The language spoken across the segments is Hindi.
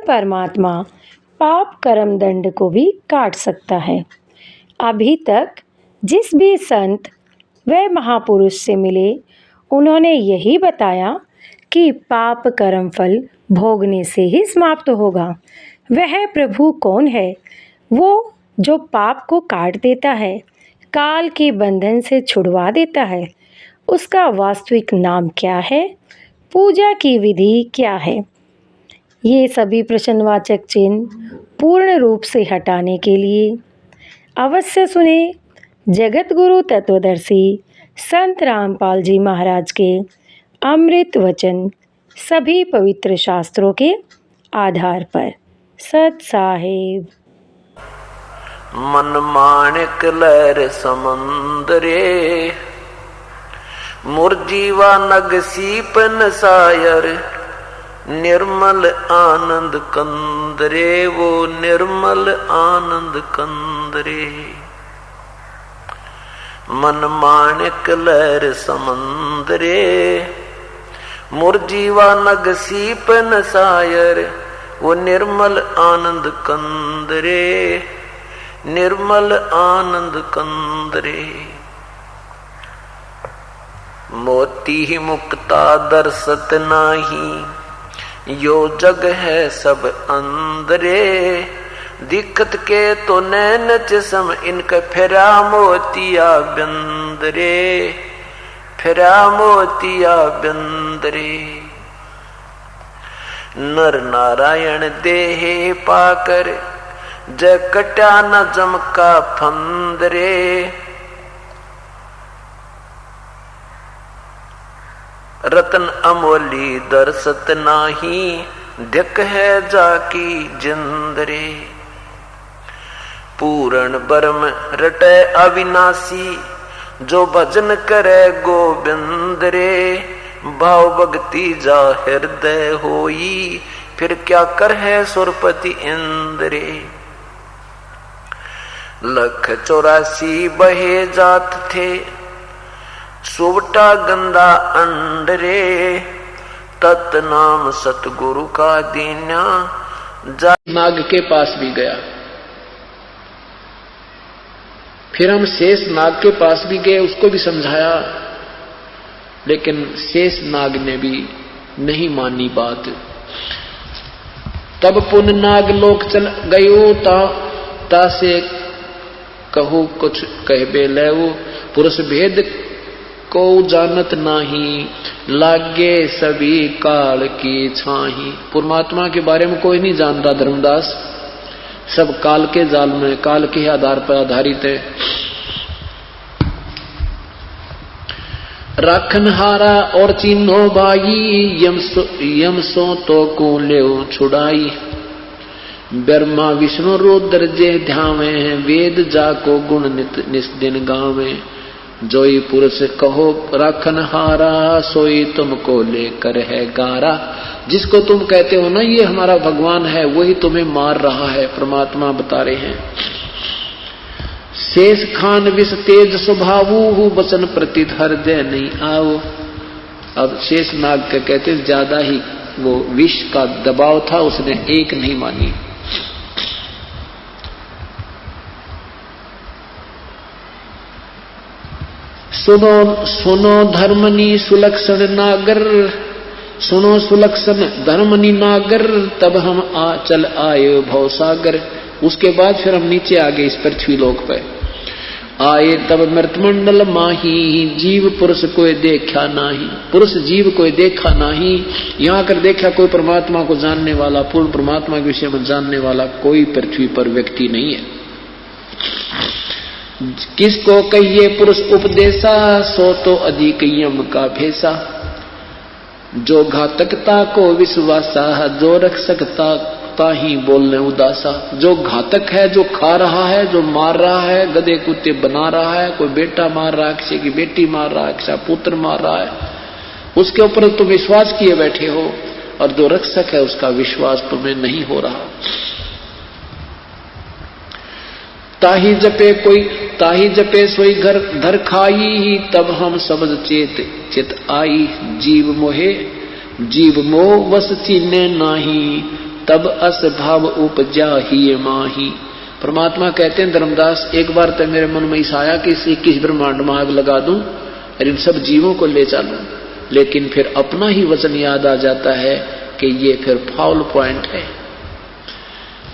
परमात्मा पाप कर्म दंड को भी काट सकता है। अभी तक जिस भी संत व महापुरुष से मिले उन्होंने यही बताया कि पाप कर्म फल भोगने से ही समाप्त होगा। वह प्रभु कौन है? वो जो पाप को काट देता है, काल के बंधन से छुड़वा देता है। उसका वास्तविक नाम क्या है? पूजा की विधि क्या है? ये सभी प्रश्नवाचक चिन्ह पूर्ण रूप से हटाने के लिए अवश्य सुने जगत गुरु तत्वदर्शी संत रामपाल जी महाराज के अमृत वचन, सभी पवित्र शास्त्रों के आधार पर। सत साहिब। मन माणिक लहर समंदरे, मुरजीवा नग सीप नसायर, निर्मल आनंद कंदरे, वो निर्मल आनंद कंदरे। मन माणिक लहर समंदरे, मुरजीवा नग सीप नसायर, वो निर्मल आनंद कंदरे, निर्मल आनंद कंदरे। मोती ही मुक्ता दर्शत नाही, यो जग है सब अंदरे, दिक्कत के तो नैन चसम, इनका फेरा मोतिया बंदरे, फेरा मोतिया बंदरे। नर नारायण देहे पाकर, जय कटा न जमका फंदरे। रतन अमोली दर्शत नाही, धिक है जाकी जिंदरे। पूर्ण ब्रह्म रटे अविनाशी, जो भजन करे गोविंद रे। भाव भक्ति जा हृदय होई, फिर क्या कर है सुरपति इंद्रे। लख 84 बहे जात थे, सुवटा गंदा अंडरे। तत् नाम सतगुरु का दीन्या, जा नाग के पास भी गया। फिर हम शेष नाग के पास भी गए, उसको भी समझाया, लेकिन शेष नाग ने भी नहीं मानी बात। तब पुन नाग लोक चल गयो, ता से कहू कुछ कहबे लेवो। पुरुष भेद को जानत नाही, लागे सभी काल की छाही। परमात्मा के बारे में कोई नहीं जानता धर्मदास, सब काल के जाल में, काल के आधार पर आधारित है। राखन हारा और चिन्हो भाई, यम सो तो को ले छुड़ाई। ब्रह्मा विष्णु रुद्र जे ध्यावे, वेद जाको गुण नित दिन गावे। जोई पुरुष कहो राखन हारा, सोई तुमको लेकर है गारा। जिसको तुम कहते हो ना ये हमारा भगवान है, वही तुम्हें मार रहा है, परमात्मा बता रहे हैं। शेष खान विष तेज स्वभावु, वचन प्रति हृदय नहीं आओ। अब शेष नाग के कहते ज्यादा ही वो विष का दबाव था, उसने एक नहीं मानी। सुनो सुनो धर्मनी सुलक्षण नागर, सुनो सुलक्षण धर्मनी नागर। तब हम चल आए भवसागर। उसके बाद फिर हम नीचे आ गए इस पृथ्वी लोक पे आए। तब मृतमंडल माही, जीव पुरुष कोई देखा नाही। पुरुष जीव कोई देखा नाही। यहाँ कर देखा कोई परमात्मा को जानने वाला, पूर्ण परमात्मा के विषय में जानने वाला कोई पृथ्वी पर व्यक्ति नहीं है। किसको कहिए पुरुष उपदेशा, सो तो अधिक यम का भेसा। जो घातकता को विश्वासा, जो रख सकता ताही बोलने उदासा। जो घातक है, जो खा रहा है, जो मार रहा है, गधे कुत्ते बना रहा है, कोई बेटा मार रहा है, किसी की बेटी मार रहा है, किसी पुत्र मार रहा है, उसके ऊपर तुम विश्वास किए बैठे हो। और जो रक्षक है उसका विश्वास तुम्हें नहीं हो रहा। ताही जपे सोई घर धर खाई। तब हम शब्द चित आई। जीव मोह वस चीने नाही, तब अस भाव उपजा ही माही। परमात्मा कहते हैं धर्मदास, एक बार तो मेरे मन में इस आया कि इस 21 ब्रह्मांड में आग लगा दूं और इन सब जीवों को ले चलूं, लेकिन फिर अपना ही वचन याद आ जाता है कि ये फिर फाउल पॉइंट है।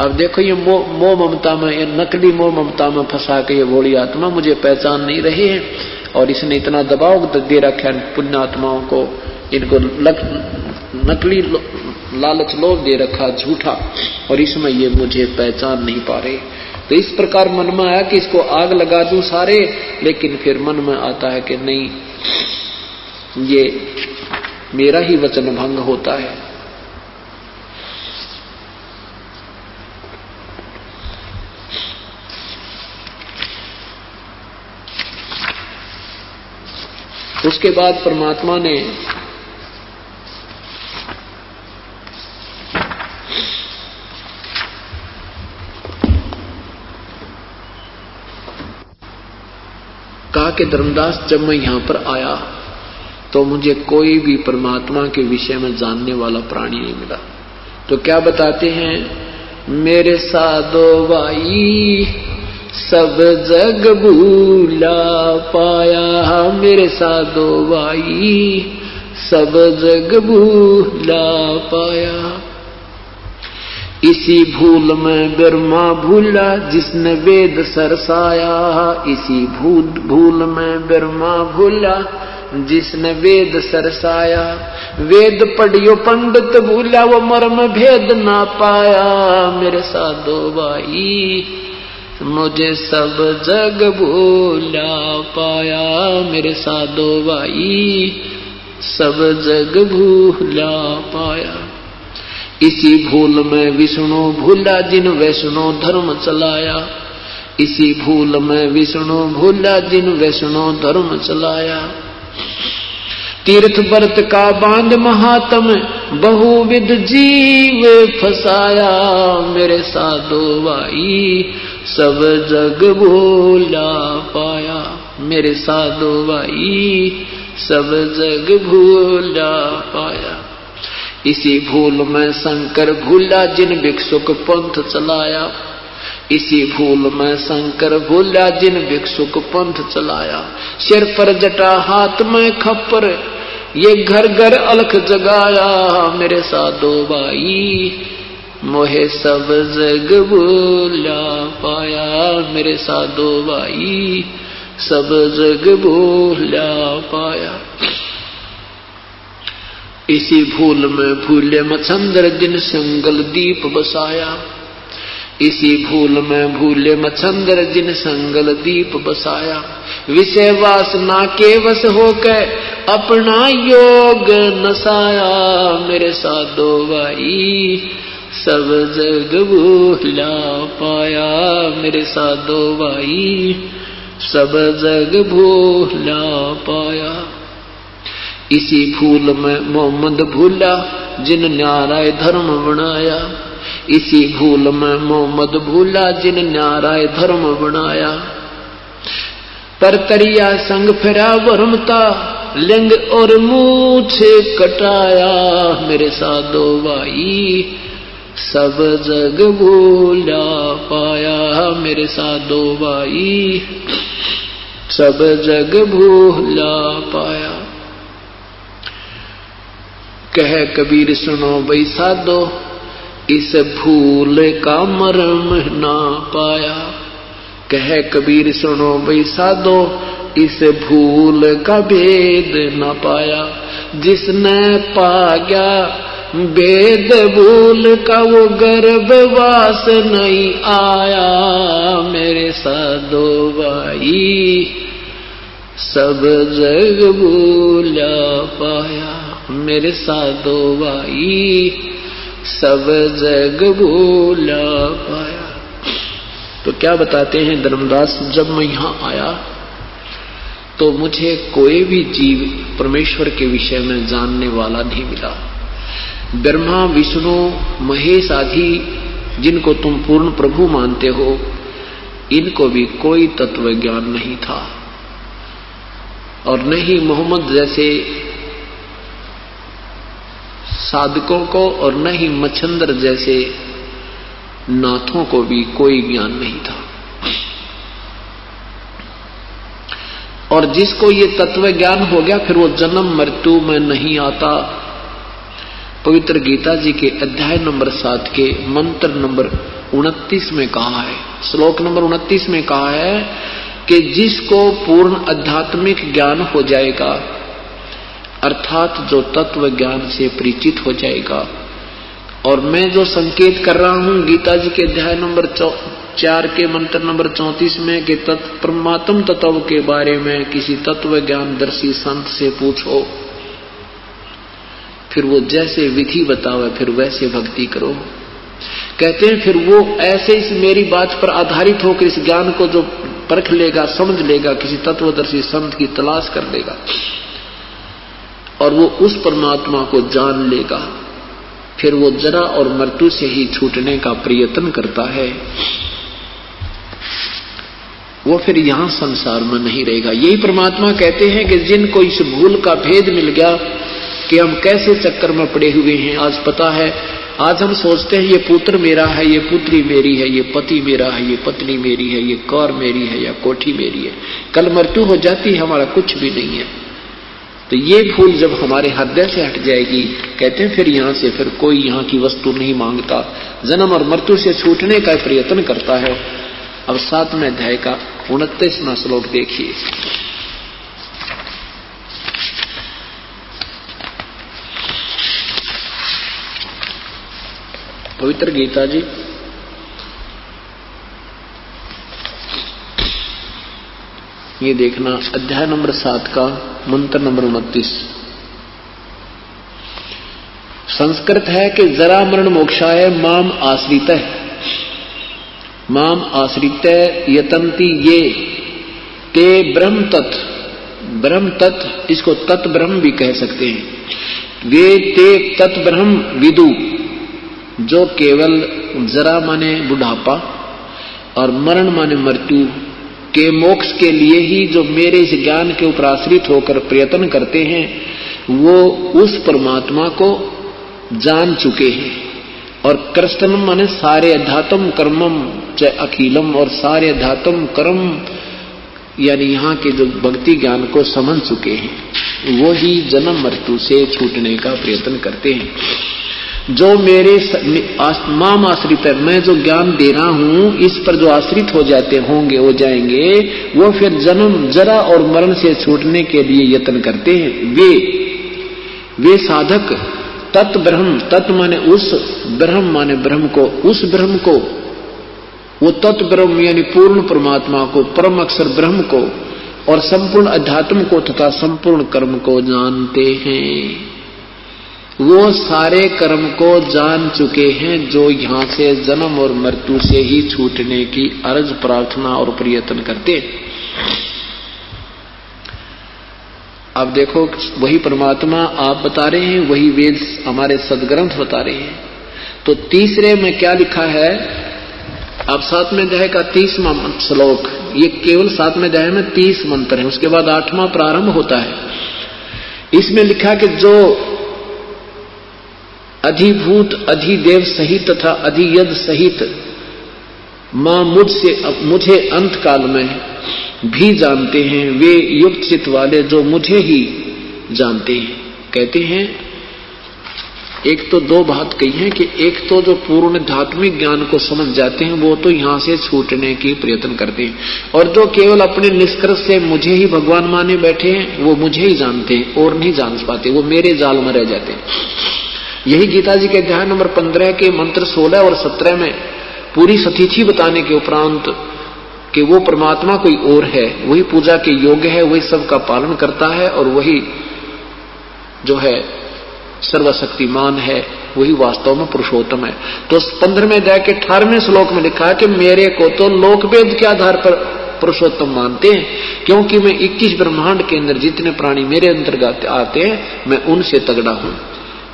अब देखो ये मोह ममता में, ये नकली मोह ममता में फंसा के ये भोली आत्मा मुझे पहचान नहीं रही है और इसने इतना दबाव दे रखा है पुण्यात्माओं को, इनको नकली लालच लोभ दे रखा झूठा, और इसमें ये मुझे पहचान नहीं पा रहे। तो इस प्रकार मन में आया कि इसको आग लगा दूं सारे, लेकिन फिर मन में आता है कि नहीं, ये मेरा ही वचन भंग होता है। उसके बाद परमात्मा ने कहा कि धर्मदास, जब मैं यहां पर आया तो मुझे कोई भी परमात्मा के विषय में जानने वाला प्राणी नहीं मिला। तो क्या बताते हैं, मेरे साधो भाई सब जग भूला पाया, मेरे साधो भाई सब जग भूला पाया। इसी भूल में ब्रह्मा भूला जिसने वेद सरसाया, इसी भूल में ब्रह्मा भूला जिसने वेद सरसाया। वेद पढ़ियो पंडित भूला, वो मर्म भेद ना पाया। मेरे साधो भाई मुझे सब जग भूला पाया, मेरे साधो भाई सब जग भूला पाया। इसी भूल में विष्णु भूला जिन वैष्णो धर्म चलाया, इसी भूल में विष्णु भूला जिन वैष्णो धर्म चलाया। तीर्थ व्रत का बांध महात्म बहुविध जीव फसाया, मेरे साधो भाई सब जग भूला पाया, मेरे साधो भाई सब जग भूला पाया। इसी भूल में शंकर भूला जिन भिक्षुक पंथ चलाया, इसी भूल में शंकर भूला जिन भिक्षुक पंथ चलाया। सिर पर जटा हाथ में खप्पर ये घर घर अलख जगाया, मेरे साधो भाई मोहे सब जग भूला पाया, मेरे साधो भाई सब जग भूला पाया। इसी भूल में भूले मच्छंदर जिन संगल दीप बसाया, इसी भूल में भूले मच्छंदर जिन संगल दीप बसाया। विषय वासना के वश होकर अपना योग नसाया, मेरे साधो भाई सब जग भूला पाया, मेरे साधो भाई सब जग भूला पाया। इसी भूल में मोहम्मद भूला जिन न्यारा धर्म बनाया, इसी भूल में मोहम्मद भूला जिन न्यारा धर्म बनाया। पर तरिया संग फिरा वर्मता लिंग और मूछे कटाया, मेरे साधो भाई सब जग भूला पाया, मेरे साधो भाई सब जग भूला पाया। कह कबीर सुनो भाई साधो इस भूल का मर्म ना पाया, कह कबीर सुनो भाई साधो इस भूल का भेद न पाया। जिसने पा गया वेद भूल का वो गर्भवास नहीं आया, मेरे साधो भाई सब जग भूला पाया, मेरे साधो भाई सब जग भूला पाया। तो क्या बताते हैं धर्मदास, जब मैं यहाँ आया तो मुझे कोई भी जीव परमेश्वर के विषय में जानने वाला नहीं मिला। ब्रह्मा विष्णु महेश आदि जिनको तुम पूर्ण प्रभु मानते हो, इनको भी कोई तत्व ज्ञान नहीं था, और न ही मोहम्मद जैसे साधकों को और न ही मच्छंदर जैसे नाथों को भी कोई ज्ञान नहीं था। और जिसको ये तत्व ज्ञान हो गया फिर वो जन्म मृत्यु में नहीं आता। पवित्र गीता जी के अध्याय नंबर 7 के मंत्र नंबर 29 में कहा है, श्लोक नंबर 29 में कहा है कि जिसको पूर्ण आध्यात्मिक ज्ञान हो जाएगा, अर्थात जो तत्व ज्ञान से परिचित हो जाएगा। और मैं जो संकेत कर रहा हूं गीता जी के अध्याय नंबर 4 के मंत्र नंबर 34 में कि परमात्म तत्व के बारे में किसी तत्व ज्ञान दर्शी संत से पूछो, फिर वो जैसे विधि बतावे फिर वैसे भक्ति करो। कहते हैं फिर वो ऐसे इस मेरी बात पर आधारित होकर इस ज्ञान को जो परख लेगा, समझ लेगा, किसी तत्वदर्शी संत की तलाश कर लेगा और वो उस परमात्मा को जान लेगा, फिर वो जरा और मृत्यु से ही छूटने का प्रयत्न करता है। वो फिर यहां संसार में नहीं रहेगा। यही परमात्मा कहते हैं कि जिनको इस भूल का भेद मिल गया कि हम कैसे चक्कर में पड़े हुए हैं, आज पता है, आज हम सोचते हैं ये पुत्र मेरा है, ये पुत्री मेरी है, ये पति मेरा है, ये पत्नी मेरी है, ये कार मेरी है या कोठी मेरी है। कल मृत्यु हो जाती है, हमारा कुछ भी नहीं है। तो ये भूल जब हमारे हृदय से हट जाएगी, कहते हैं फिर यहां से फिर कोई यहाँ की वस्तु नहीं मांगता, जन्म और मृत्यु से छूटने का प्रयत्न करता है। अब 7वें अध्याय का 29वां श्लोक देखिए। पवित्र गीता जी ये देखना, अध्याय नंबर 7 का मंत्र नंबर 29। संस्कृत है कि जरा मरण मोक्षाय माम आश्रित, माम आश्रित यतन्ति ये ते ब्रह्म तत्। ब्रह्म तत्, इसको तत् ब्रह्म भी कह सकते हैं। वे ते तत् ब्रह्म विदु, जो केवल जरा माने बुढ़ापा और मरण माने मृत्यु के मोक्ष के लिए ही जो मेरे इस ज्ञान के ऊपर आश्रित होकर प्रयत्न करते हैं, वो उस परमात्मा को जान चुके हैं। और कृष्णम माने सारे अध्यात्म कर्मम च अखिलम, और सारे अध्यात्म कर्म यानी यहाँ के जो भक्ति ज्ञान को समझ चुके हैं, वो ही जन्म मृत्यु से छूटने का प्रयत्न करते हैं। जो मेरे माम आश्रित है, मैं जो ज्ञान दे रहा हूं इस पर जो आश्रित हो जाते होंगे, हो जाएंगे, वो फिर जन्म जरा और मरण से छूटने के लिए यत्न करते हैं। वे साधक तत् ब्रह्म, तत् माने उस, ब्रह्म माने ब्रह्म को, उस ब्रह्म को, वो तत् ब्रह्म यानी पूर्ण परमात्मा को, परम अक्षर ब्रह्म को और संपूर्ण अध्यात्म को तथा संपूर्ण कर्म को जानते हैं। वो सारे कर्म को जान चुके हैं जो यहां से जन्म और मृत्यु से ही छूटने की अर्ज प्रार्थना और प्रयत्न करते। अब देखो, वही परमात्मा आप बता रहे हैं, वही वेद हमारे सदग्रंथ बता रहे हैं। तो तीसरे में क्या लिखा है? अब 7वें अध्याय का 30वां श्लोक, ये केवल 7वें अध्याय में 30 मंत्र है, उसके बाद 8वां प्रारंभ होता है। इसमें लिखा कि जो अधिभूत अधिदेव सहित तथा अधियद सहित मां मुझे अंत काल में भी जानते हैं, वे युक्त चित्त वाले जो मुझे ही जानते हैं। कहते हैं एक तो दो बात कही है कि एक तो जो पूर्ण धात्मिक ज्ञान को समझ जाते हैं वो तो यहां से छूटने की प्रयत्न करते हैं, और जो केवल अपने निष्कर्ष से मुझे ही भगवान माने बैठे हैं वो मुझे ही जानते हैं और नहीं जान पाते, वो मेरे जाल में रह जाते हैं। यही गीता जी के अध्याय नंबर 15 के मंत्र 16 और 17 में पूरी सतीथि बताने के उपरांत कि वो परमात्मा कोई और है, वही पूजा के योग्य है, वही सबका पालन करता है और वही जो है सर्वशक्तिमान है, वही वास्तव में पुरुषोत्तम है। तो 15वें अध्याय के 18वें श्लोक में लिखा है कि मेरे को तो लोकवेद के आधार पर पुरुषोत्तम मानते हैं, क्योंकि मैं 21 ब्रह्मांड के अंदर जितने प्राणी मेरे अंतर्गत आते हैं मैं उनसे तगड़ा हूं।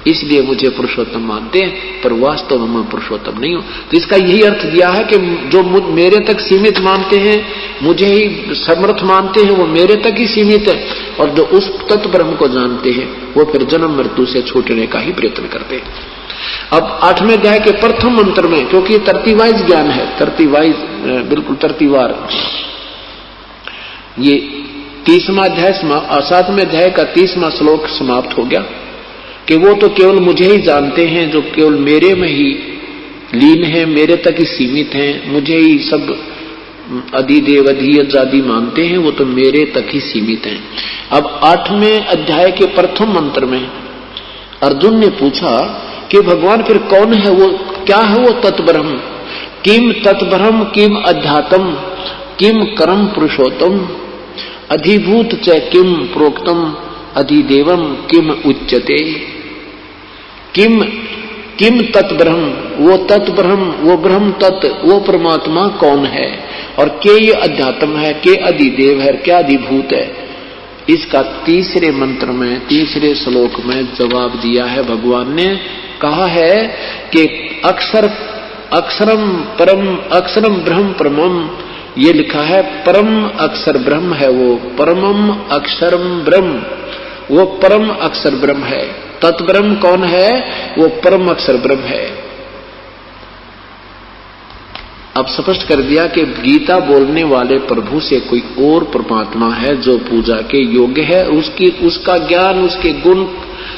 इसलिए मुझे पुरुषोत्तम मानते हैं, पर वास्तव में मैं पुरुषोत्तम नहीं हूं। तो इसका यही अर्थ दिया है कि जो मेरे तक सीमित मानते हैं, मुझे ही समर्थ मानते हैं, वो मेरे तक ही सीमित है, और जो उस तत्व ब्रह्म को जानते हैं वो फिर जन्म मृत्यु से छूटने का ही प्रयत्न करते हैं। अब 8वें अध्याय के प्रथम मंत्र में, क्योंकि तरतीवाइज ज्ञान है, तरतीवाइज बिल्कुल तरतीवार, ये 30वां अध्याय 7वें अध्याय का 30वां श्लोक समाप्त हो गया कि वो तो केवल मुझे ही जानते हैं, जो केवल मेरे में ही लीन है, मेरे तक ही सीमित हैं, मुझे ही सब अधिदेव अधियज आदि मानते हैं, वो तो मेरे तक ही सीमित हैं। अब 8वें अध्याय के प्रथम मंत्र में अर्जुन ने पूछा कि भगवान फिर कौन है, वो क्या है वो तत्ब्रह्म? किम तत्ब्रह्म किम अध्यात्म किम करम पुरुषोत्तम अधिभूत च किम प्रोक्तम अधिदेवम किम उच्यते। किम किम तत्ब्रह्म, वो तत्ब्रह्म, वो ब्रह्म तत्व, वो परमात्मा कौन है, और के ये अध्यात्म है, के अधिदेव है, क्या अधिभूत है। इसका तीसरे मंत्र में, तीसरे श्लोक में जवाब दिया है। भगवान ने कहा है कि अक्षरम परम अक्षरम ब्रह्म परमम, ये लिखा है परम अक्षर ब्रह्म है वो, परमम अक्षरम ब्रह्म, वो परम अक्षर ब्रह्म है। तत्ब्रह्म कौन है? वो परम अक्षर ब्रह्म है। अब स्पष्ट कर दिया कि गीता बोलने वाले प्रभु से कोई और परमात्मा है जो पूजा के योग्य है, उसका ज्ञान, उसके गुण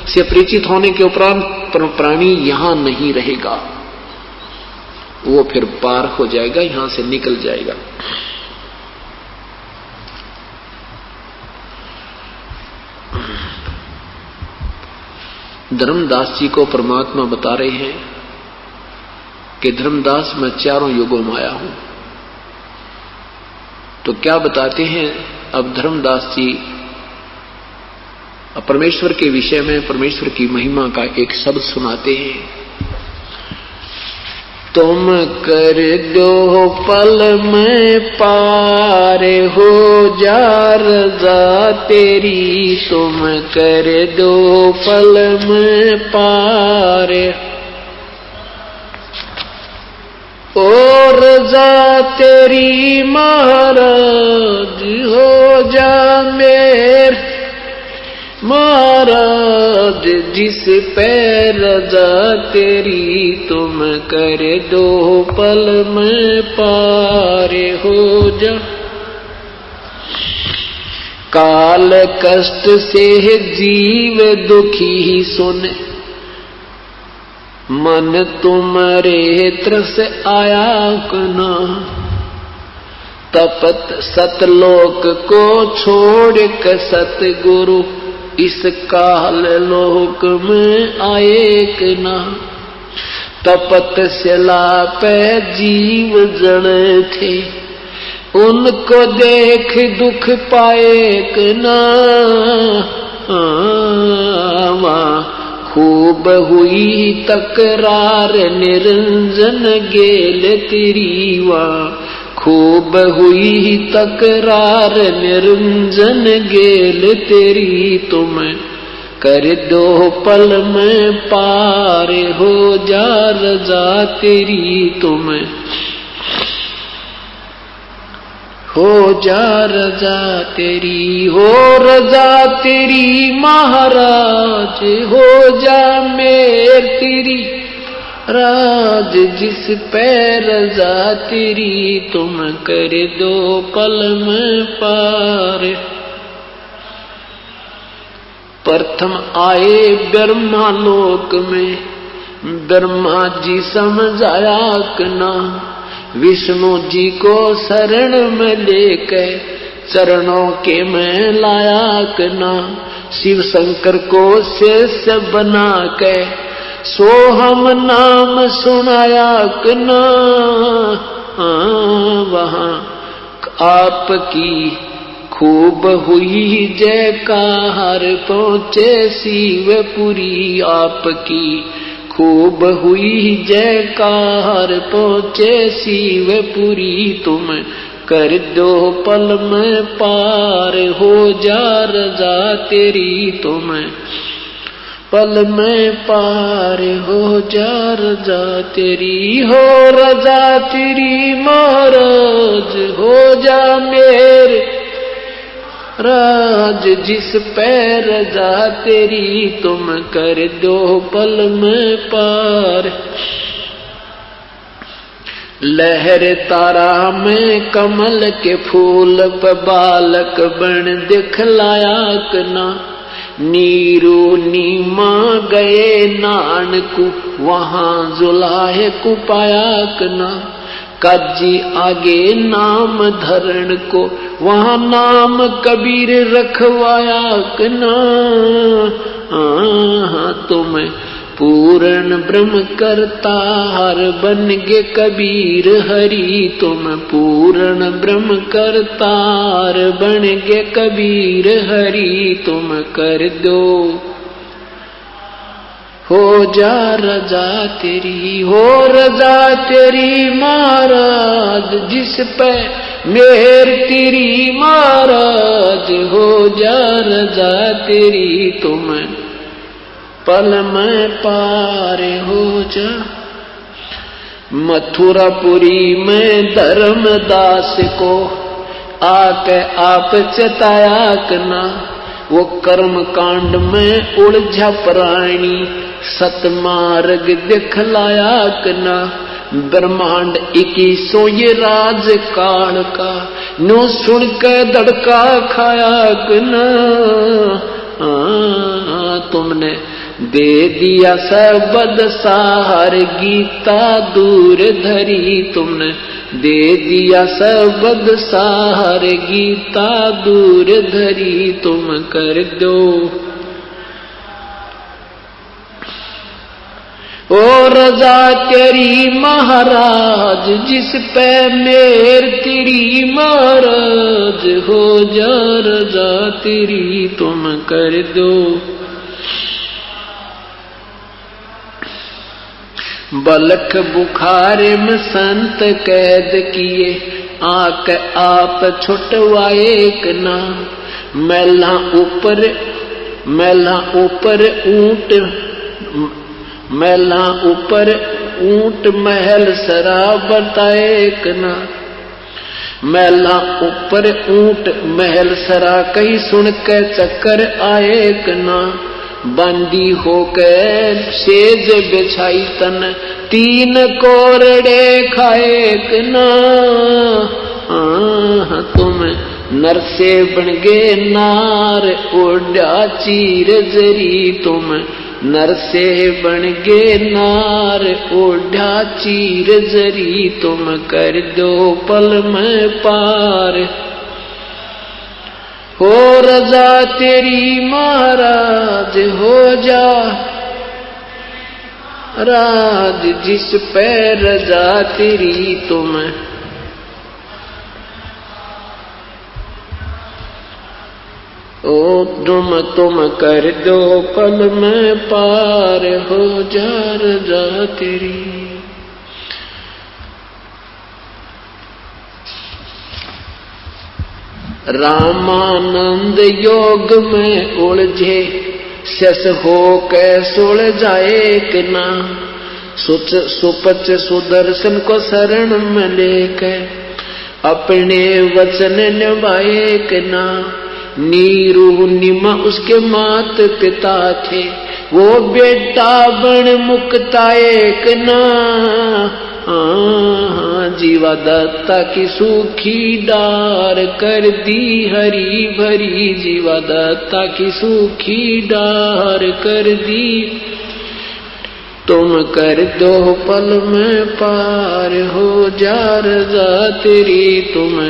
से परिचित होने के उपरांत प्राणी यहां नहीं रहेगा, वो फिर पार हो जाएगा, यहां से निकल जाएगा। धर्मदास जी को परमात्मा बता रहे हैं कि धर्मदास मैं चारों युगों में आया हूं। तो क्या बताते हैं अब धर्मदास जी परमेश्वर के विषय में, परमेश्वर की महिमा का एक शब्द सुनाते हैं। तुम कर दो पल में पार हो जा रज़ा तेरी, तुम कर दो पल में पार ओ रज़ा तेरी महाराज हो जा मेरे महाराज, जिस पे रज़ा तेरी तुम कर दो पल में पार हो जा। काल कष्ट से जीव दुखी सुन, मन तुम्हारे त्रस आया कना, तपत सतलोक को छोड़ कर सतगुरु इस काल लोक में आए कि ना। तपत शिला पे जीव जड़ थे, उनको देख दुख पाए कि ना। खूब हुई तकरार निरंजन गेल तेरी वा, खूब हुई तकरार निरंजन गेल तेरी, तुम कर दो पल में पार हो जा रज़ा तेरी, तुम हो जा रज़ा तेरी, हो रज़ा तेरी महाराज हो जा मेर तेरी राज, जिस पे रज़ा तेरी तुम कर दो पल में पार। प्रथम आए ब्रह्मा लोक में, ब्रह्मा जी समझाया कि ना, विष्णु जी को शरण में लेकर चरणों के में लाया कि ना, शिव शंकर को शेष बना के सोहम नाम सुनाया कि ना। वहां आपकी खूब हुई जयकार पहुंचे शिवपुरी, आपकी खूब हुई जयकार पहुंचे शिवपुरी, तुम कर दो पल में पार हो जा रज़ा तेरी, तुम पल में पार हो जा रजा तेरी, हो रजा तेरी महाराज, हो जा मेरे राज जिस पे रजा तेरी, तुम कर दो पल में पार। लहर तारा में कमल के फूल पे बालक बन दिखलाया कना, नीरू नीमा गए नानकू वहां जुलाहे को पाया कना, काजी आगे नाम धरण को वहां नाम कबीर रखवाया कना। तुम पूर्ण ब्रह्म करतार बन गे कबीर हरि, तुम पूर्ण ब्रह्म करतार बन गे कबीर हरि, तुम कर दो हो जा रजा तेरी, हो रजा तेरी महाराज जिस पे मेहर तेरी महाराज, हो जा रजा तेरी, तुम पल में पार हो जा। मथुरापुरी में धर्मदास को आके आप चताया कना, वो कर्म कांड में उलझा प्राणी सतमार्ग दिखलाया कना। ब्रह्मांड 21 ये राज काल का नो सुन के दड़का खाया कना। तुमने दे दिया सबद सार गीता दूर धरी, तुमने दे दिया सबद सार गीता दूर धरी, तुम कर दो ओ रजा तेरी महाराज जिस पे मेर तेरी महाराज, हो जा रजा तेरी, तुम कर दो। बलख बुखारे में संत कैद किए आके आप छुटवाए कना। मैला ऊपर ऊंट, मैला ऊपर ऊंट महल शराब बताए कना। मैला ऊपर ऊंट महल सरा कहीं सुन के चक्कर आए कना। बंदी होकर सेज बिछाई तन 3 कोरड़े खाए कना। तुम नर से बन गे नार ओढ़ा चीर जरी, तुम नर से बन गे नार ओढ़ा चीर जरी, तुम कर दो पल में पार हो रजा तेरी महाराज, हो जा राज जिस पे रजा तेरी, तुम ओ तुम कर दो पल में पार हो जा रजा तेरी। रामानंद योग में उलझे शस हो के सुलझाए कि ना। सुपच सुदर्शन को शरण में लेके अपने वचन निभाए कि ना। नीरू निमा उसके मात पिता थे, वो बेटा बन मुक्ताए कि ना। जीवा दत्ता की सूखी डार कर दी हरी भरी, जीवा दत्ता की सूखी डार कर दी। तुम कर दो पल में पार हो जा रजा तेरी, तुम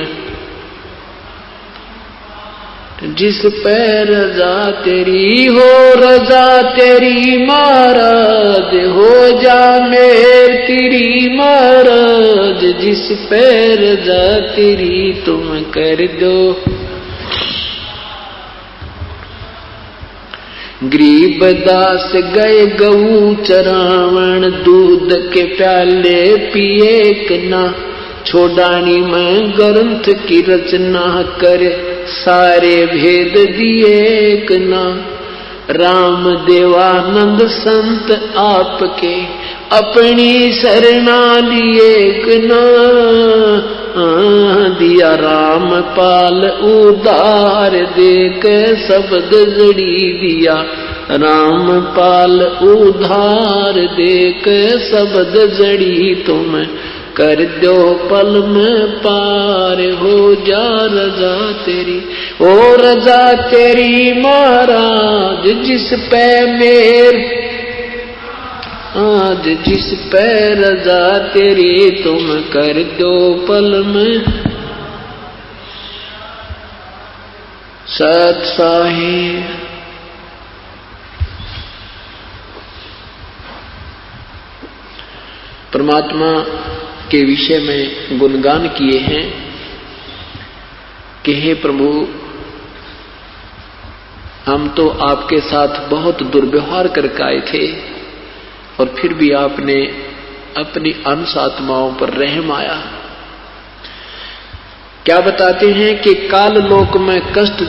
जिस पे रजा तेरी हो रजा तेरी महाराज, हो जा मेर तेरी महाराज, जिस पे रजा तेरी तुम कर दो। गरीबदास गए गऊ चरावण, दूध के प्याले पिए कना। छोड़ानी में ग्रंथ की रचना कर, सारे भेद दिए कना। राम देवानंद संत आपके, अपनी शरणा लिए ना दिया राम पाल उधार देक शब्द जड़ी दिया, राम पाल उधार देक शब्द जड़ी तुम कर दो पल में पार, हो जा रजा तेरी, ओ रजा तेरी महाराज जिस पे मेर, आज जिस पे रजा तेरी तुम कर दो पल में। सत साहिब परमात्मा के विषय में गुणगान किए हैं कि हे प्रभु, हम तो आपके साथ बहुत दुर्व्यवहार करके आए थे और फिर भी आपने अपनी अंश आत्माओं पर रहम आया। क्या बताते हैं कि काल लोक में कष्ट,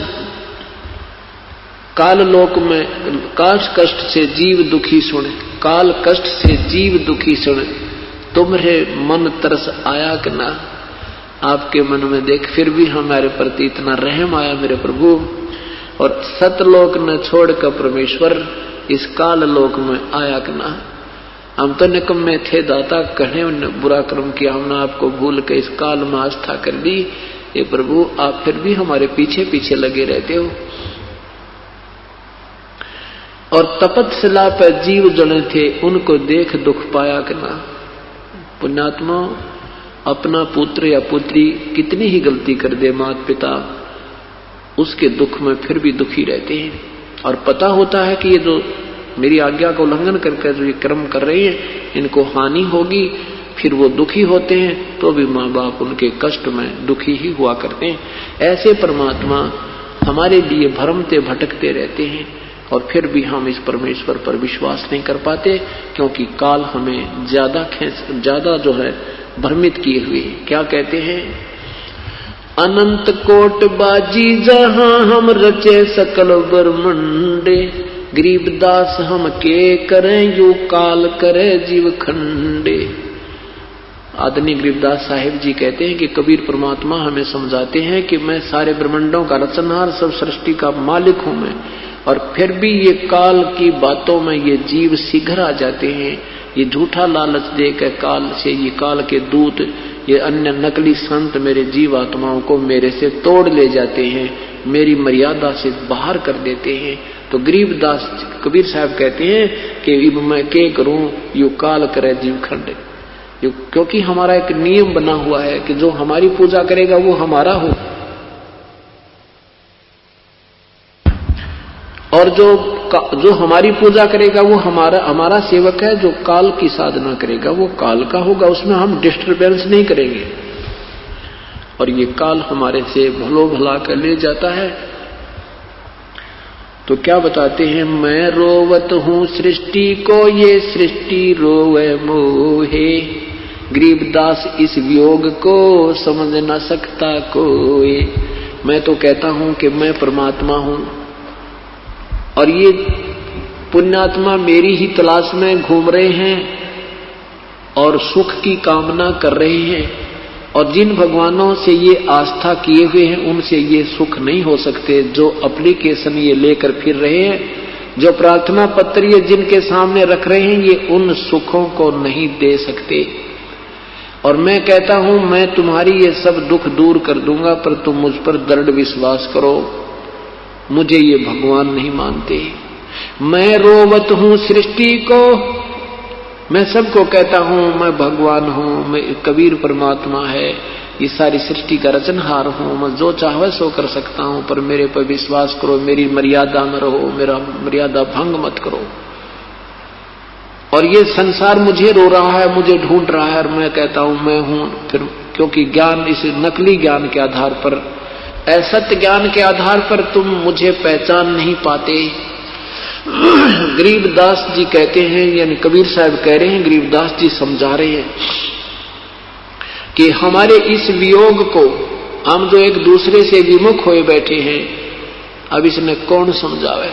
काल लोक में कष्ट से जीव दुखी सुने, काल कष्ट से जीव दुखी सुने, तुम्हारे मन तरस आया कि ना, आपके मन में देख फिर भी हमारे प्रति इतना रहम आया मेरे प्रभु। और सतलोक न छोड़कर परमेश्वर इस काल लोक में आया कि ना, हम तो निकम्मे थे दाता, कहे बुरा कर्म किया हमने, आपको भूल के इस काल में आस्था कर दी। ये प्रभु आप फिर भी हमारे पीछे पीछे लगे रहते हो। और तपस्या पर जीव जड़े थे, उनको देख दुख पाया कि ना। पुण्यात्मा, अपना पुत्र या पुत्री कितनी ही गलती कर दे माता पिता, उसके दुख में फिर भी दुखी रहते हैं। और पता होता है कि ये जो मेरी आज्ञा का उल्लंघन करके जो ये कर्म कर रहे हैं इनको हानि होगी, फिर वो दुखी होते हैं, तो भी माँ बाप उनके कष्ट में दुखी ही हुआ करते हैं। ऐसे परमात्मा हमारे लिए भ्रमते भटकते रहते हैं और फिर भी हम इस परमेश्वर पर विश्वास नहीं कर पाते, क्योंकि काल हमें ज्यादा जो है भ्रमित किए हुए। क्या कहते हैं, अनंत कोट बाजी जहां हम रचे सकल ब्रह्मंडे, गरीबदास हम के करें यू काल करे जीव खंडे। आदरणीय गरीबदास साहिब जी कहते हैं कि कबीर परमात्मा हमें समझाते हैं कि मैं सारे ब्रह्मांडों का रचनहार, सब सृष्टि का मालिक हूं मैं, और फिर भी ये काल की बातों में ये जीव शीघ्र आ जाते हैं। ये झूठा लालच देकर काल से, ये काल के दूत, ये अन्य नकली संत मेरे जीव आत्माओं को मेरे से तोड़ ले जाते हैं, मेरी मर्यादा से बाहर कर देते हैं। तो गरीबदास कबीर साहब कहते हैं कि इब मैं के करूं यू काल करे जीव खंड, क्योंकि हमारा एक नियम बना हुआ है कि जो हमारी पूजा करेगा वो हमारा हो, और जो हमारी पूजा करेगा वो हमारा सेवक है। जो काल की साधना करेगा वो काल का होगा, उसमें हम डिस्टर्बेंस नहीं करेंगे। और ये काल हमारे से भलो भला कर ले जाता है। तो क्या बताते हैं, मैं रोवत हूँ सृष्टि को, ये सृष्टि रोवे मोहे, गरीबदास इस वियोग को समझ न सकता कोई। मैं तो कहता हूं कि मैं परमात्मा हूं और ये पुण्यात्मा मेरी ही तलाश में घूम रहे हैं और सुख की कामना कर रहे हैं, और जिन भगवानों से ये आस्था किए हुए हैं उनसे ये सुख नहीं हो सकते। जो एप्लीकेशन ये लेकर फिर रहे हैं, जो प्रार्थना पत्र ये जिनके सामने रख रहे हैं, ये उन सुखों को नहीं दे सकते। और मैं कहता हूं मैं तुम्हारी ये सब दुख दूर कर दूंगा, पर तुम मुझ पर दृढ़ विश्वास करो। मुझे ये भगवान नहीं मानते। मैं रोवत हूं सृष्टि को, मैं सबको कहता हूं मैं भगवान हूं, मैं कबीर परमात्मा है, ये सारी सृष्टि का रचनहार हूं, मैं जो चाहे सो कर सकता हूं, पर मेरे पर विश्वास करो, मेरी मर्यादा में रहो, मेरा मर्यादा भंग मत करो। और ये संसार मुझे रो रहा है, मुझे ढूंढ रहा है, और मैं कहता हूं मैं हूं। फिर क्योंकि ज्ञान, इस नकली ज्ञान के आधार पर, असत्य ज्ञान के आधार पर तुम मुझे पहचान नहीं पाते। गरीबदास जी कहते हैं, यानी कबीर साहब कह रहे हैं, गरीबदास जी समझा रहे हैं कि हमारे इस वियोग को, हम जो एक दूसरे से विमुख हुए बैठे हैं, अब इसने कौन समझावे।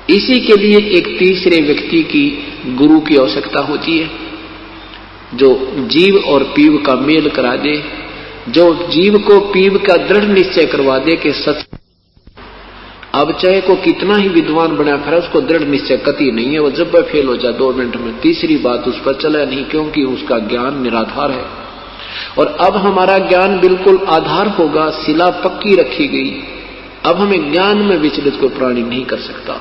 इसी के लिए एक तीसरे व्यक्ति की गुरु की आवश्यकता होती है, जो जीव और पीव का मेल करा दे, जो जीव को पीव का दृढ़ निश्चय करवा दे कि सच। अब चाहे को कितना ही विद्वान बना फिर उसको दृढ़ निश्चय कति नहीं है, वो जब वह फेल हो जाए 2 मिनट में तीसरी बात उस पर चला नहीं, क्योंकि उसका ज्ञान निराधार है। और अब हमारा ज्ञान बिल्कुल आधार होगा, शिला पक्की रखी गई। अब हमें ज्ञान में विचलित कोई प्राणी नहीं कर सकता,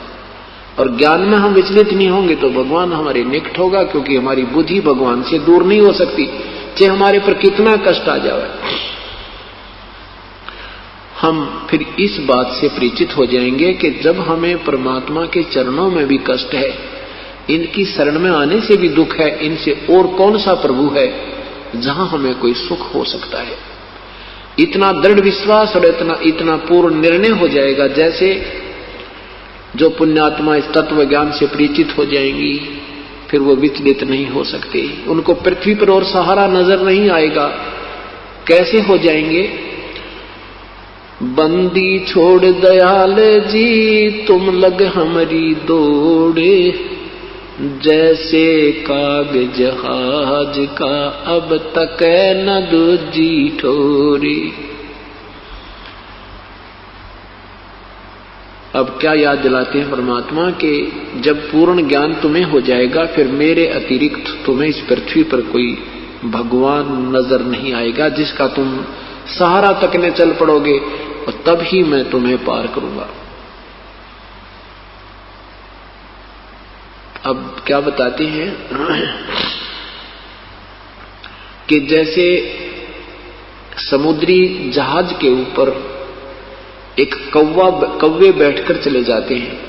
और ज्ञान में हम विचलित नहीं होंगे तो भगवान हमारे निकट होगा, क्योंकि हमारी बुद्धि भगवान से दूर नहीं हो सकती, चाहे हमारे पर कितना कष्ट आ जाए। हम फिर इस बात से परिचित हो जाएंगे कि जब हमें परमात्मा के चरणों में भी कष्ट है, इनकी शरण में आने से भी दुख है, इनसे और कौन सा प्रभु है जहां हमें कोई सुख हो सकता है। इतना दृढ़ विश्वास और इतना पूर्ण निर्णय हो जाएगा, जैसे जो पुण्यात्मा इस तत्व ज्ञान से परिचित हो जाएंगी फिर वो विचलित नहीं हो सकते, उनको पृथ्वी पर और सहारा नजर नहीं आएगा। कैसे हो जाएंगे? बंदी छोड़ दयाल जी तुम लग हमारी दौड़े, जैसे कागज जहाज का अब तक न दूजी ठोरे। अब क्या याद दिलाते हैं परमात्मा के जब पूर्ण ज्ञान तुम्हें हो जाएगा फिर मेरे अतिरिक्त तुम्हें इस पृथ्वी पर कोई भगवान नजर नहीं आएगा जिसका तुम सहारा तकने चल पड़ोगे, और तब ही मैं तुम्हें पार करूंगा। अब क्या बताते हैं कि जैसे समुद्री जहाज के ऊपर एक कौवे बैठकर चले जाते हैं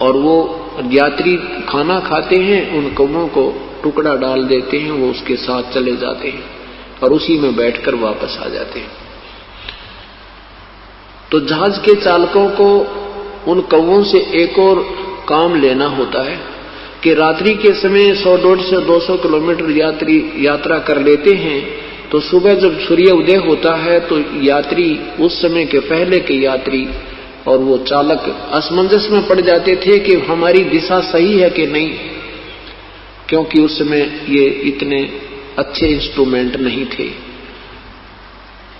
और वो यात्री खाना खाते हैं, उन कौवों को टुकड़ा डाल देते हैं, वो उसके साथ चले जाते हैं और उसी में बैठकर वापस आ जाते हैं। तो जहाज के चालकों को उन कौवों से एक और काम लेना होता है कि रात्रि के समय 100-150 से 200 किलोमीटर यात्रा कर लेते हैं, तो सुबह जब सूर्य उदय होता है तो यात्री उस समय के पहले के यात्री और वो चालक असमंजस में पड़ जाते थे कि हमारी दिशा सही है कि नहीं, क्योंकि उस समय ये इतने अच्छे इंस्ट्रूमेंट नहीं थे।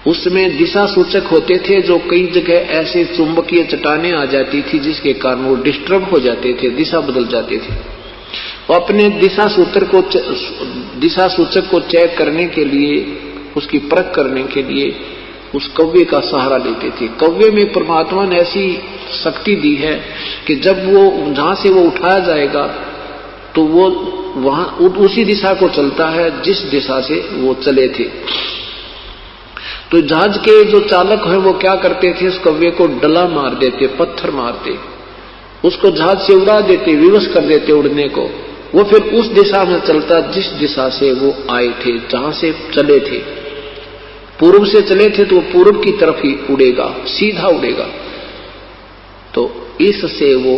उसमें दिशा सूचक होते थे जो कई जगह ऐसे चुंबकीय चट्टानें आ जाती थी जिसके कारण वो डिस्टर्ब हो जाते थे, दिशा बदल जाते थे। वो अपने दिशा सूचक को चेक करने के लिए, उसकी परख करने के लिए उस कौवे का सहारा लेते थे। कौवे में परमात्मा ने ऐसी शक्ति दी है कि जब वो जहां से वो उठाया जाएगा तो वो वहां उसी दिशा को चलता है जिस दिशा से वो चले थे। तो जहाज के जो चालक है वो क्या करते थे, उस कौवे को डला मार देते, पत्थर मारते, उसको जहाज से उड़ा देते, विवश कर देते उड़ने को। वो फिर उस दिशा में चलता जिस दिशा से वो आए थे, जहां से चले थे। पूर्व से चले थे तो वो पूर्व की तरफ ही उड़ेगा, सीधा उड़ेगा। तो इससे वो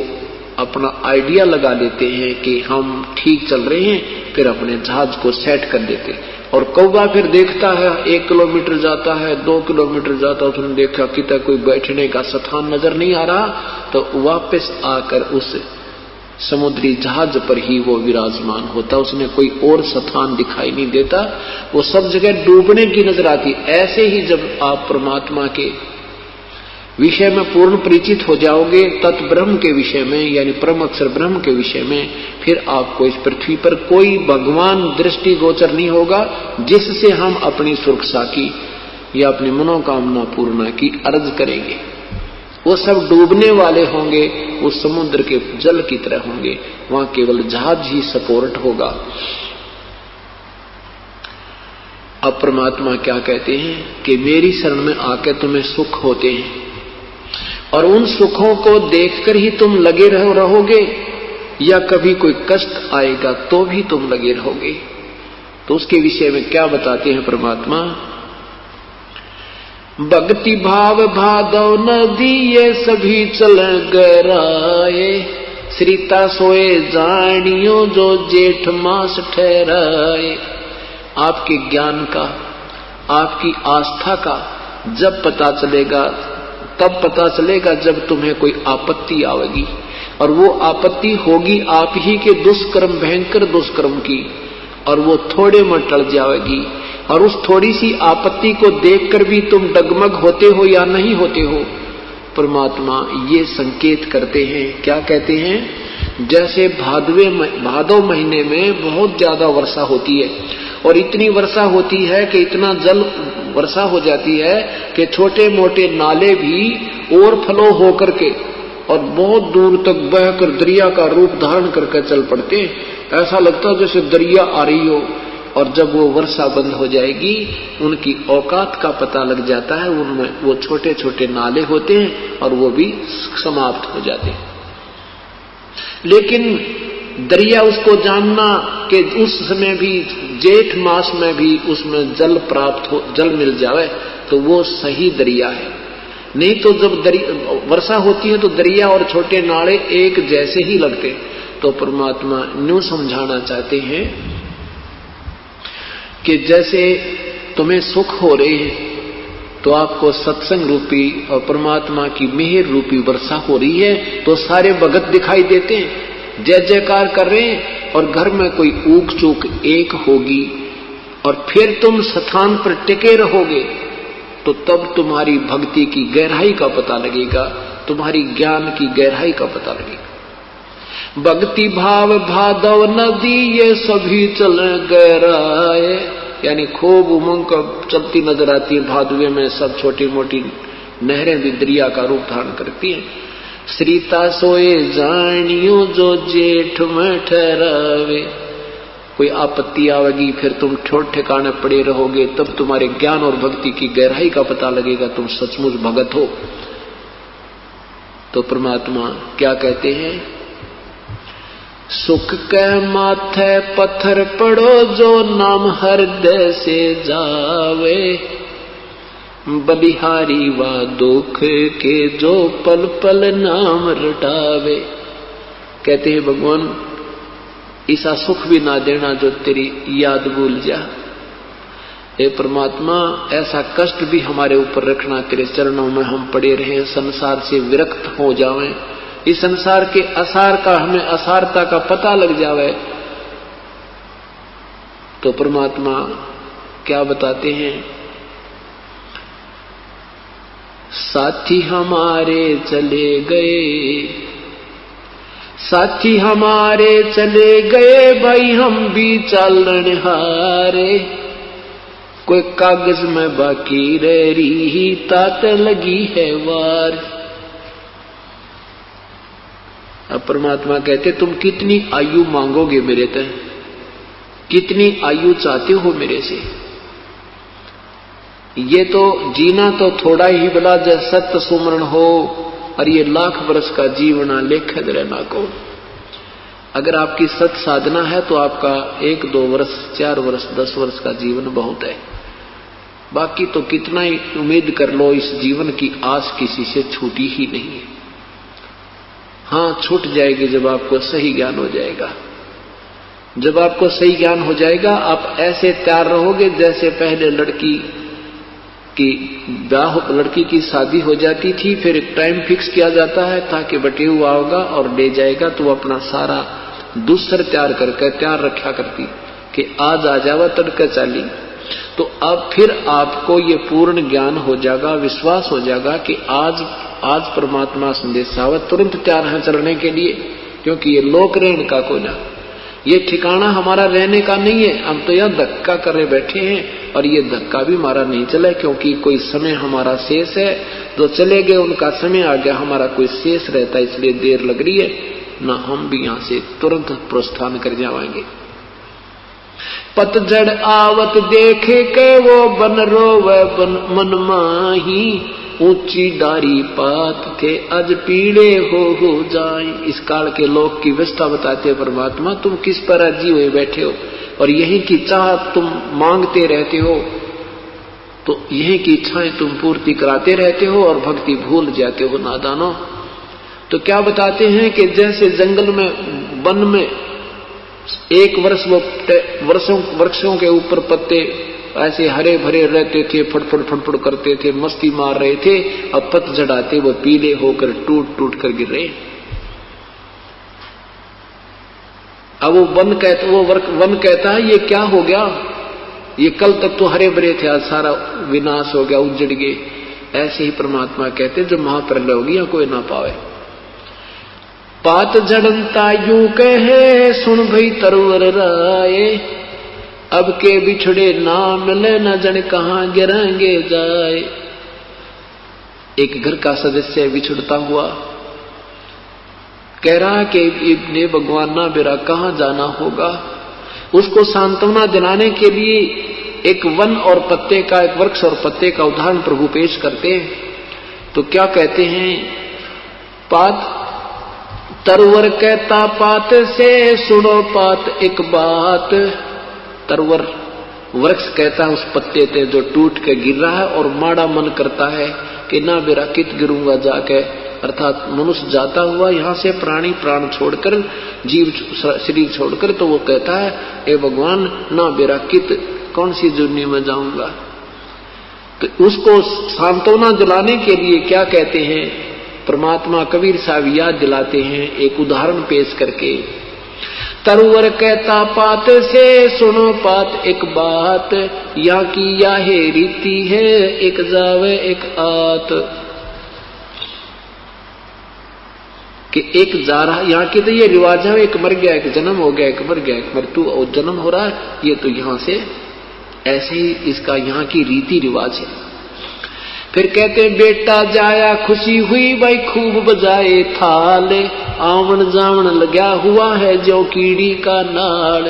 अपना आइडिया लगा लेते हैं कि हम ठीक चल रहे हैं, फिर अपने जहाज को सेट कर देते। और कौवा फिर देखता है 1 किलोमीटर जाता है, 2 किलोमीटर जाता है, उसने देखा कि कोई बैठने का स्थान नजर नहीं आ रहा, तो वापस आकर उस समुद्री जहाज पर ही वो विराजमान होता, उसने कोई और स्थान दिखाई नहीं देता, वो सब जगह डूबने की नजर आती। ऐसे ही जब आप परमात्मा के विषय में पूर्ण परिचित हो जाओगे, तत् ब्रह्म के विषय में यानी परम अक्षर ब्रह्म के विषय में, फिर आपको इस पृथ्वी पर कोई भगवान दृष्टि गोचर नहीं होगा जिससे हम अपनी सुरक्षा की या अपनी मनोकामना पूर्ण की अर्ज करेंगे। वो सब डूबने वाले होंगे, उस समुद्र के जल की तरह होंगे, वहां केवल जहाज ही सपोर्ट होगा। अब परमात्मा क्या कहते हैं कि मेरी शरण में आकर तुम्हें सुख होते हैं और उन सुखों को देखकर ही तुम लगे रहोगे या कभी कोई कष्ट आएगा तो भी तुम लगे रहोगे। तो उसके विषय में क्या बताते हैं परमात्मा, भक्ति भाव भादव नदी ये सभी चल गराए, श्रीता सोए जानियो जो जेठ मास ठहराए। आपके ज्ञान का, आपकी आस्था का जब पता चलेगा, तब पता चलेगा जब तुम्हें कोई आपत्ति आवेगी, और वो आपत्ति होगी आप ही के दुष्कर्म, भयंकर दुष्कर्म की, और वो थोड़े में टल जाएगी। और उस थोड़ी सी आपत्ति को देखकर भी तुम डगमग होते हो या नहीं होते हो? परमात्मा ये संकेत करते हैं। क्या कहते हैं? जैसे भादव महीने में बहुत ज्यादा वर्षा होती है, और इतनी वर्षा होती है कि इतना जल वर्षा हो जाती है कि छोटे मोटे नाले भी ओवरफ्लो होकर के और बहुत दूर तक बहकर दरिया का रूप धारण करके चल पड़ते हैं। ऐसा लगता है जैसे दरिया आ रही हो। और जब वो वर्षा बंद हो जाएगी, उनकी औकात का पता लग जाता है, उनमें वो छोटे छोटे नाले होते हैं और वो भी समाप्त हो जाते हैं। लेकिन दरिया उसको जानना कि उस समय भी, जेठ मास में भी उसमें जल प्राप्त हो, जल मिल जाए तो वो सही दरिया है। नहीं तो जब वर्षा होती है तो दरिया और छोटे नाले एक जैसे ही लगते। तो परमात्मा न्यू समझाना चाहते हैं कि जैसे तुम्हें सुख हो रहे हैं तो आपको सत्संग रूपी और परमात्मा की मेहर रूपी वर्षा हो रही है, तो सारे भगत दिखाई देते हैं, जय जयकार कर रहे हैं। और घर में कोई ऊक चूक एक होगी और फिर तुम स्थान पर टिके रहोगे, तो तब तुम्हारी भक्ति की गहराई का पता लगेगा, तुम्हारी ज्ञान की गहराई का पता लगेगा। भक्ति भाव भादव नदी ये सभी चल गहराए, यानी खूब उमंग का चलती नजर आती है। भादवे में सब छोटी मोटी नहरें भी दरिया का रूप धारण करती हैं। श्रीता सोए जानियो जो जेठ में ठहरावे, कोई आपत्ति आवेगी फिर तुम ठोट ठिकाने पड़े रहोगे, तब तुम्हारे ज्ञान और भक्ति की गहराई का पता लगेगा, तुम सचमुच भगत हो। तो परमात्मा क्या कहते हैं? सुख के माथे पत्थर पड़ो जो नाम हृदय से जावे, बलिहारी व दुख के जो पल पल नाम रटावे। कहते हैं भगवान ऐसा सुख भी ना देना जो तेरी याद भूल जा। हे परमात्मा ऐसा कष्ट भी हमारे ऊपर रखना, तेरे चरणों में हम पड़े रहें, संसार से विरक्त हो जावें, इस संसार के असार का हमें असारता का पता लग जावे। तो परमात्मा क्या बताते हैं? साथी हमारे चले गए, साथी हमारे चले गए, भाई हम भी चालन हारे, कोई कागज में बाकी रह रही तात लगी है वार। अब परमात्मा कहते तुम कितनी आयु मांगोगे मेरे तय, कितनी आयु चाहते हो मेरे से? ये तो जीना तो थोड़ा ही बला जैसे सत्य सुमरण हो, और ये लाख वर्ष का जीवना लेखद रहना को। अगर आपकी सत साधना है तो आपका 1 2 वर्ष 4 वर्ष 10 वर्ष का जीवन बहुत है। बाकी तो कितना ही उम्मीद कर लो, इस जीवन की आस किसी से छूटी ही नहीं है। हाँ छूट जाएगी जब आपको सही ज्ञान हो जाएगा। जब आपको सही ज्ञान हो जाएगा आप ऐसे तैयार रहोगे जैसे पहले लड़की की शादी हो जाती थी, फिर एक टाइम फिक्स किया जाता है ताकि बटे हुआ होगा और ले जाएगा, तो वो अपना सारा दूसर तैयार करके तैयार रखा करती कि आज आ जावा तड़का चाली। तो अब फिर आपको ये पूर्ण ज्ञान हो जाएगा, विश्वास हो जाएगा कि आज परमात्मा संदेशावत तुरंत तैयार है चलने के लिए, क्योंकि ये लोक रहने का कोना, ये ठिकाना हमारा रहने का नहीं है। हम तो यह धक्का करे बैठे हैं और ये धक्का भी हमारा नहीं चला, क्योंकि कोई समय हमारा शेष है। जो चले गए उनका समय आ गया, हमारा कोई शेष रहता है, इसलिए देर लग रही है ना। हम भी यहाँ से तुरंत प्रस्थान कर जाएंगे। पतझड़ आवत देखे के वो बन रोवे मन माही, ऊंची डारी पात थे आज पीड़े हो जाए। इस काल के लोग की व्यवस्था बताते हैं परमात्मा, तुम किस पर राजी हुए बैठे हो और यही की चाह तुम मांगते रहते हो, तो यही की इच्छाएं तुम पूर्ति कराते रहते हो और भक्ति भूल जाते हो नादानो। तो क्या बताते हैं कि जैसे जंगल में वन में एक वर्ष वो वृक्षों के ऊपर पत्ते ऐसे हरे भरे रहते थे, फटफट फटफट करते थे, मस्ती मार रहे थे, अब पतझड़ आते वो पीले होकर टूट टूट कर गिर रहे। अब वो वन कहता है ये क्या हो गया, ये कल तक तो हरे भरे थे, आज सारा विनाश हो गया, उजड़ गए। ऐसे ही परमात्मा कहते जब महाप्रलय होगी या कोई ना पावे। पात जड़नता यूं कहे सुन भई तरवर राय, अब के बिछड़े ना मिले न जन कहां गिरेंगे जाए। एक घर का सदस्य बिछड़ता हुआ कह रहा कि इब्ने भगवान ना बेरा कहां जाना होगा। उसको सांत्वना दिलाने के लिए एक वन और पत्ते का, एक वृक्ष और पत्ते का उदाहरण प्रभु पेश करते हैं। तो क्या कहते हैं, पात तरवर कहता पात से सुनो पात एक बात। तरवर वृक्ष कहता है उस पत्ते से जो टूट के गिर रहा है और माड़ा मन करता है कि ना बेरा कित गिरूंगा जाके, अर्थात मनुष्य जाता हुआ यहाँ से प्राणी प्राण छोड़कर, जीव शरीर छोड़कर, तो वो कहता है ए भगवान ना बेरा कित कौन सी जुर्नी में जाऊंगा। तो उसको सांत्वना दिलाने के लिए क्या कहते हैं परमात्मा कबीर साहब याद दिलाते हैं एक उदाहरण पेश करके। तरवर कहता पात से सुनो पात एक बात, या की या है रीति है एक जावे एक आत। कि एक जा रहा, यहाँ की तो ये रिवाज है, एक मर गया एक जन्म हो गया, एक मर गया एक मृत्यु और जन्म हो रहा है, ये तो यहाँ से ऐसे ही इसका यहाँ की रीति रिवाज है। फिर कहते बेटा जाया खुशी हुई भाई खूब बजाए थाल, आवन जावन लगा हुआ है जो कीड़ी का नाल।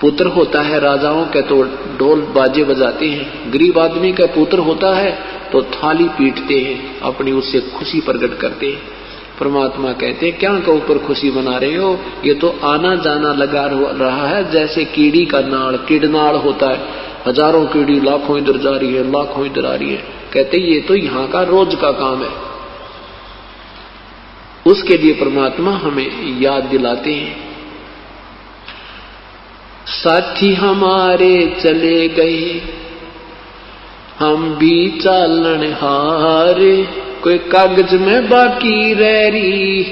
पुत्र होता है राजाओं के तो ढोल बाजे बजाते हैं, गरीब आदमी का पुत्र होता है तो थाली पीटते हैं, अपनी उससे खुशी प्रकट करते हैं। परमात्मा कहते हैं क्या के ऊपर खुशी मना रहे हो, ये तो आना जाना लगा रहा है जैसे कीड़ी का नाड़, कीड़नाड़ होता है, हजारों कीड़ी लाखों इधर जा रही है लाखों इधर आ रही है। कहते ये तो यहाँ का रोज का काम है। उसके लिए परमात्मा हमें याद दिलाते हैं, साथी हमारे चले गए हम भी चालन हारे, कोई कागज में बाकी रह रही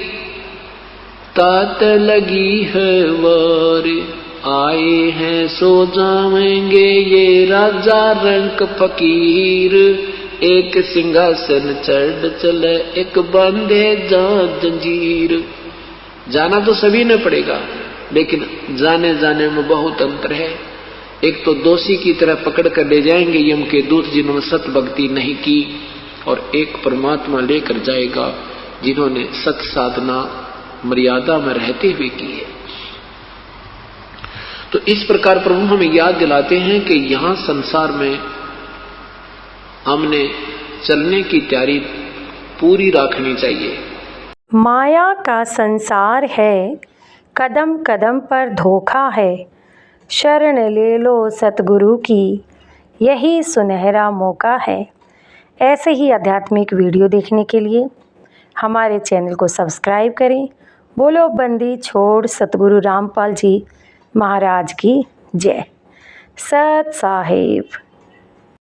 तात लगी है वार। आए हैं सो जाएंगे ये राजा रंक फकीर, एक सिंहासन चढ़ चले एक बांधे जा जंजीर। जाना तो सभी ने पड़ेगा, लेकिन जाने जाने में बहुत अंतर है। एक तो दोषी की तरह पकड़ कर ले जाएंगे यम के दूत जिन्होंने सत भक्ति नहीं की, और एक परमात्मा लेकर जाएगा जिन्होंने सत साधना मर्यादा में रहते हुए की है। तो इस प्रकार प्रभु हमें याद दिलाते हैं कि यहां संसार में हमने चलने की तैयारी पूरी रखनी चाहिए। माया का संसार है, कदम कदम पर धोखा है, शरण ले लो सतगुरु की, यही सुनहरा मौका है। ऐसे ही आध्यात्मिक वीडियो देखने के लिए हमारे चैनल को सब्सक्राइब करें। बोलो बंदी छोड़ सतगुरु रामपाल जी महाराज की जय। सत साहिब।